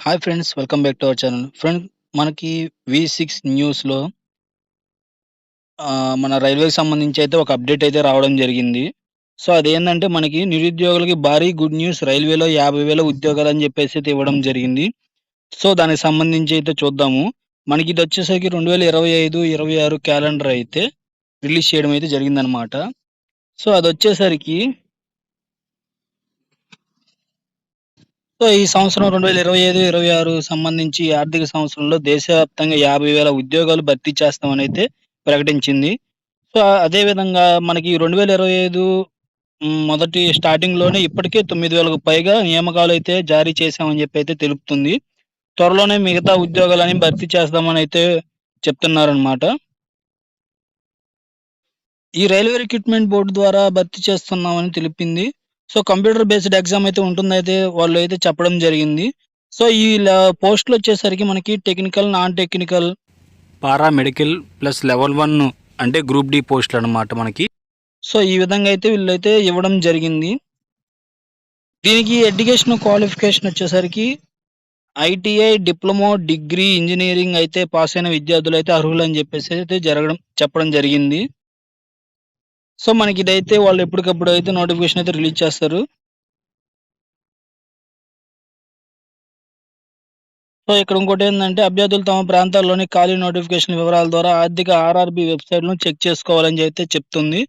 Hi friends, welcome back to our channel. మనకి వి6 న్యూస్‌లో మన రైల్వేకి సంబంధించి అయితే ఒక అప్డేట్ అయితే రావడం జరిగింది. సో, అదేందంటే మనకి నిరుద్యోగులకి భారీ గుడ్ న్యూస్, రైల్వేలో 50,000 ఉద్యోగాలని చెప్పేసి అయితే ఇవ్వడం జరిగింది. సో, దానికి సంబంధించి అయితే చూద్దాము. మనకి ఇదొచ్చేసరికి 2025, 26 క్యాలెండర్ అయితే రిలీజ్ చేయడం అయితే జరిగిందనమాట. సో, అదొచ్చేసరికి ఈ సంవత్సరం 2025, 26 సంబంధించి ఆర్థిక సంవత్సరంలో దేశవ్యాప్తంగా 50,000 ఉద్యోగాలు భర్తీ చేస్తామనైతే ప్రకటించింది. సో, అదే విధంగా మనకి 2025 మొదటి స్టార్టింగ్‌లోనే ఇప్పటికే 9,000కు పైగా నియామకాలైతే జారీ చేశామని చెప్పైతే తెలుపుతుంది. త్వరలోనే మిగతా ఉద్యోగాలని భర్తీ చేస్తామనైతే చెప్తున్నారనమాట. ఈ రైల్వే రిక్రూట్‌మెంట్ బోర్డ్ ద్వారా భర్తీ చేస్తున్నామని తెలిపింది. సో, కంప్యూటర్ బేస్డ్ ఎగ్జామ్ అయితే ఉంటుందయితే వాళ్ళైతే చెప్పడం జరిగింది. సో, ఈ పోస్టులొచ్చేసరికి మనకి technical, non technical, paramedical plus level 1 అంటే గ్రూప్ డి పోస్టులనమాట మనకి. సో, ఈ విధంగా అయితే వీళ్ళైతే ఇవ్వడం జరిగింది. దీనికి ఎడ్యుకేషన్ క్వాలిఫికేషన్ వచ్చేసరికి ఐటీఐ, డిప్లొమా, డిగ్రీ, ఇంజినీరింగ్ అయితే పాస్ అయిన విద్యార్థులైతే అర్హులని చెప్పేసి అయితే చెప్పడం జరిగింది. సో, మనకిదైతే వాళ్ళు ఎప్పటికప్పుడు అయితే నోటిఫికేషన్ అయితే రిలీజ్ చేస్తారు. సో, ఇక్కడ ఇంకోటేందంటే అభ్యర్థులు తమ ప్రాంతాల్లోని ఖాళీ నోటిఫికేషన్ వివరాల ద్వారా ఆర్థిక ఆర్ఆర్‌బీ వెబ్‌సైట్‌ను చెక్ చేసుకోవాలని అయితే చెప్తుంది.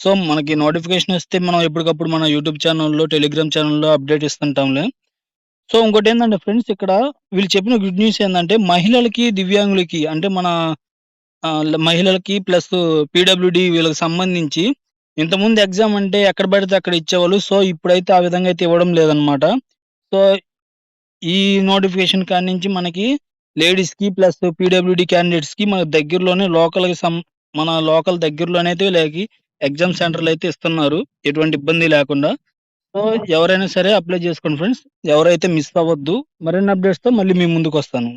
సో, మనకి నోటిఫికేషన్ వస్తే మనం ఎప్పటికప్పుడు మన యూట్యూబ్ ఛానెల్‌లో, టెలిగ్రామ్ ఛానెల్‌లో అప్డేట్ ఇస్తుంటాంలే. సో, ఇంకోటేందంటే ఫ్రెండ్స్ ఇక్కడ వీళ్ళు చెప్పిన గుడ్ న్యూస్ ఏందంటే మహిళలకి, దివ్యాంగులకి అంటే మన మహిళలకి ప్లస్ పీడబ్ల్యూడీ వీళ్ళకి సంబంధించి ఇంతకుముందు ఎగ్జామ్ అంటే ఎక్కడ పడితే అక్కడ ఇచ్చేవాళ్ళు. సో, ఇప్పుడైతే ఆ విధంగా అయితే ఇవ్వడం లేదనమాట. సో, ఈ నోటిఫికేషన్ కాడ్నించి మనకి లేడీస్‌కి ప్లస్ పీడబ్ల్యూడీ క్యాండిడేట్స్‌కి మన దగ్గరలోనే మన లోకల్ దగ్గరలోనే అయితే వీళ్ళకి ఎగ్జామ్ సెంటర్‌లయితే ఇస్తున్నారు. ఎటువంటి ఇబ్బంది లేకుండా. సో, ఎవరైనా సరే అప్లై చేసుకోండి ఫ్రెండ్స్. ఎవరైతే మిస్ అవ్వద్దు. మరిన్ని అప్డేట్స్‌తో మళ్ళీ మీ ముందుకొస్తాను.